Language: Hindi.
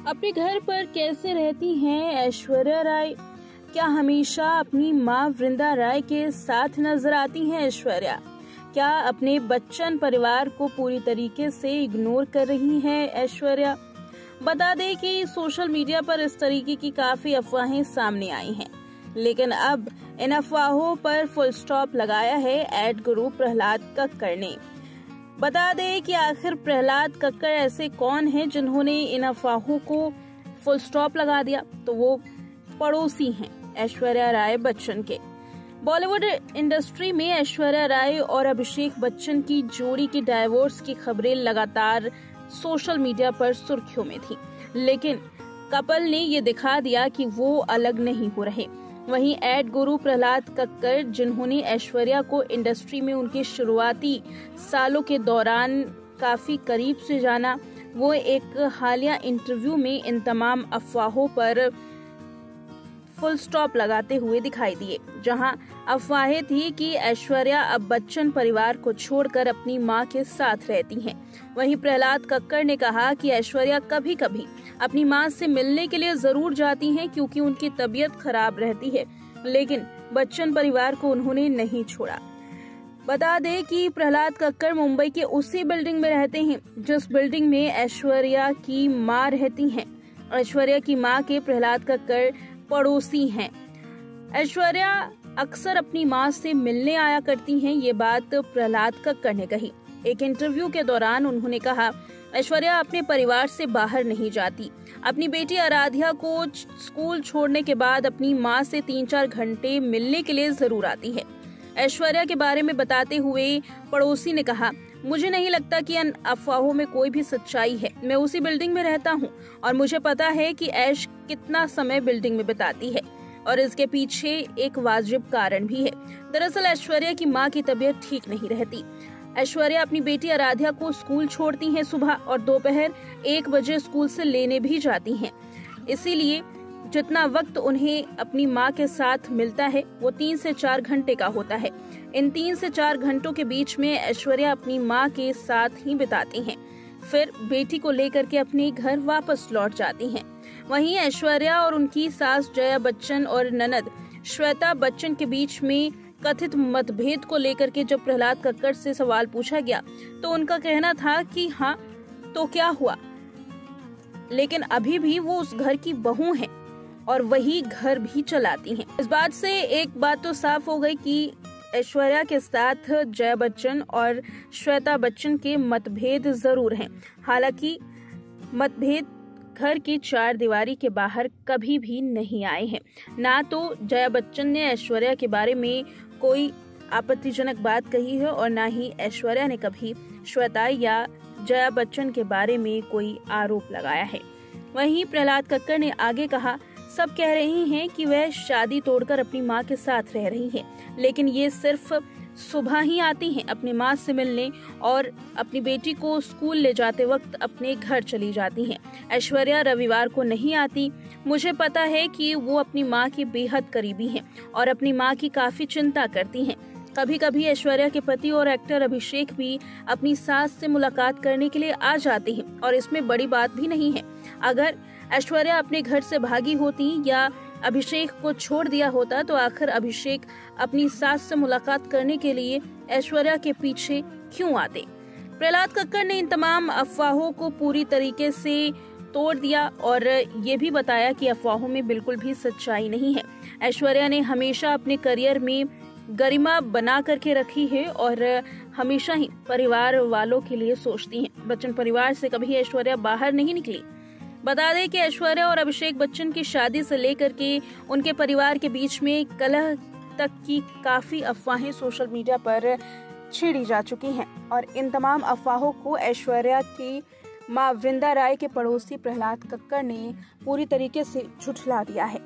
अपने घर पर कैसे रहती हैं ऐश्वर्या राय? क्या हमेशा अपनी मां वृंदा राय के साथ नजर आती हैं ऐश्वर्या? क्या अपने बच्चन परिवार को पूरी तरीके से इग्नोर कर रही हैं ऐश्वर्या? बता दें कि सोशल मीडिया पर इस तरीके की काफी अफवाहें सामने आई हैं, लेकिन अब इन अफवाहों पर फुल स्टॉप लगाया है एड गुरु प्रहलाद कक्कड़ ने। बता दें कि आखिर प्रहलाद कक्कड़ ऐसे कौन हैं जिन्होंने इन अफवाहों को फुल स्टॉप लगा दिया? तो वो पड़ोसी हैं ऐश्वर्या राय बच्चन के। बॉलीवुड इंडस्ट्री में ऐश्वर्या राय और अभिषेक बच्चन की जोड़ी की डाइवोर्स की खबरें लगातार सोशल मीडिया पर सुर्खियों में थी, लेकिन कपल ने ये दिखा दिया कि वो अलग नहीं हो रहे। वहीं एड गुरु प्रहलाद कक्कड़, जिन्होंने ऐश्वर्या को इंडस्ट्री में उनके शुरुआती सालों के दौरान काफी करीब से जाना, वो एक हालिया इंटरव्यू में इन तमाम अफवाहों पर फुल स्टॉप लगाते हुए दिखाई दिए, जहां अफवाहें थी कि ऐश्वर्या अब बच्चन परिवार को छोड़कर अपनी मां के साथ रहती हैं। वहीं प्रहलाद कक्कड़ ने कहा कि ऐश्वर्या कभी कभी अपनी मां से मिलने के लिए जरूर जाती हैं क्योंकि उनकी तबीयत खराब रहती है, लेकिन बच्चन परिवार को उन्होंने नहीं छोड़ा। बता दें कि प्रहलाद कक्कड़ मुंबई के उसी बिल्डिंग में रहते हैं जिस बिल्डिंग में ऐश्वर्या की मां रहती हैं। ऐश्वर्या की मां के प्रहलाद कक्कड़ पड़ोसी हैं। ऐश्वर्या अक्सर अपनी मां से मिलने आया करती हैं, ये बात प्रहलाद कक्कड़ ने कही। एक इंटरव्यू के दौरान उन्होंने कहा, ऐश्वर्या अपने परिवार से बाहर नहीं जाती। अपनी बेटी आराध्या को स्कूल छोड़ने के बाद अपनी मां से 3-4 घंटे मिलने के लिए जरूर आती है। ऐश्वर्या के बारे में बताते हुए पड़ोसी ने कहा, मुझे नहीं लगता कि इन अफवाहों में कोई भी सच्चाई है। मैं उसी बिल्डिंग में रहता हूँ और मुझे पता है कि ऐश कितना समय बिल्डिंग में बिताती है और इसके पीछे एक वाजिब कारण भी है। दरअसल ऐश्वर्या की मां की तबीयत ठीक नहीं रहती। ऐश्वर्या अपनी बेटी आराध्या को स्कूल छोड़ती हैं सुबह और दोपहर 1 बजे स्कूल से लेने भी जाती हैं। इसीलिए जितना वक्त उन्हें अपनी मां के साथ मिलता है वो 3 से 4 घंटे का होता है। इन 3 से 4 घंटों के बीच में ऐश्वर्या अपनी मां के साथ ही बिताती हैं, फिर बेटी को लेकर के अपने घर वापस लौट जाती हैं। वहीं ऐश्वर्या और उनकी सास जया बच्चन और ननद श्वेता बच्चन के बीच में कथित मतभेद को लेकर के जब प्रहलाद कक्कड़ से सवाल पूछा गया तो उनका कहना था कि हाँ तो क्या हुआ, लेकिन अभी भी वो उस घर की बहू हैं और वही घर भी चलाती हैं। इस बात से एक बात तो साफ हो गई कि ऐश्वर्या के साथ जया बच्चन और श्वेता बच्चन के मतभेद जरूर हैं। हालांकि मतभेद घर की 4 दीवारी के बाहर कभी भी नहीं आए हैं। ना तो जया बच्चन ने ऐश्वर्या के बारे में कोई आपत्तिजनक बात कही है और ना ही ऐश्वर्या ने कभी श्वेता या जया बच्चन के बारे में कोई आरोप लगाया है। वहीं प्रहलाद कक्कड़ ने आगे कहा, सब कह रहे हैं कि वह शादी तोड़कर अपनी मां के साथ रह रही हैं, लेकिन ये सिर्फ सुबह ही आती हैं अपनी मां से मिलने और अपनी बेटी को स्कूल ले जाते वक्त अपने घर चली जाती हैं। ऐश्वर्या रविवार को नहीं आती। मुझे पता है कि वो अपनी मां की बेहद करीबी हैं और अपनी मां की काफी चिंता करती हैं। कभी कभी ऐश्वर्या के पति और एक्टर अभिषेक भी अपनी सास से मुलाकात करने के लिए आ जाते हैं और इसमें बड़ी बात भी नहीं है। अगर ऐश्वर्या अपने घर से भागी होती या अभिषेक को छोड़ दिया होता तो आखिर अभिषेक अपनी सास से मुलाकात करने के लिए ऐश्वर्या के पीछे क्यों आते? प्रहलाद कक्कड़ ने इन तमाम अफवाहों को पूरी तरीके से तोड़ दिया और ये भी बताया कि अफवाहों में बिल्कुल भी सच्चाई नहीं है। ऐश्वर्या ने हमेशा अपने करियर में गरिमा बना करके रखी है और हमेशा ही परिवार वालों के लिए सोचती हैं। बच्चन परिवार से कभी ऐश्वर्या बाहर नहीं निकली। बता दें कि ऐश्वर्या और अभिषेक बच्चन की शादी से लेकर के उनके परिवार के बीच में कलह तक की काफी अफवाहें सोशल मीडिया पर छिड़ी जा चुकी हैं और इन तमाम अफवाहों को ऐश्वर्या की मां वृंदा राय के पड़ोसी प्रहलाद कक्कड़ ने पूरी तरीके से झुठला दिया है।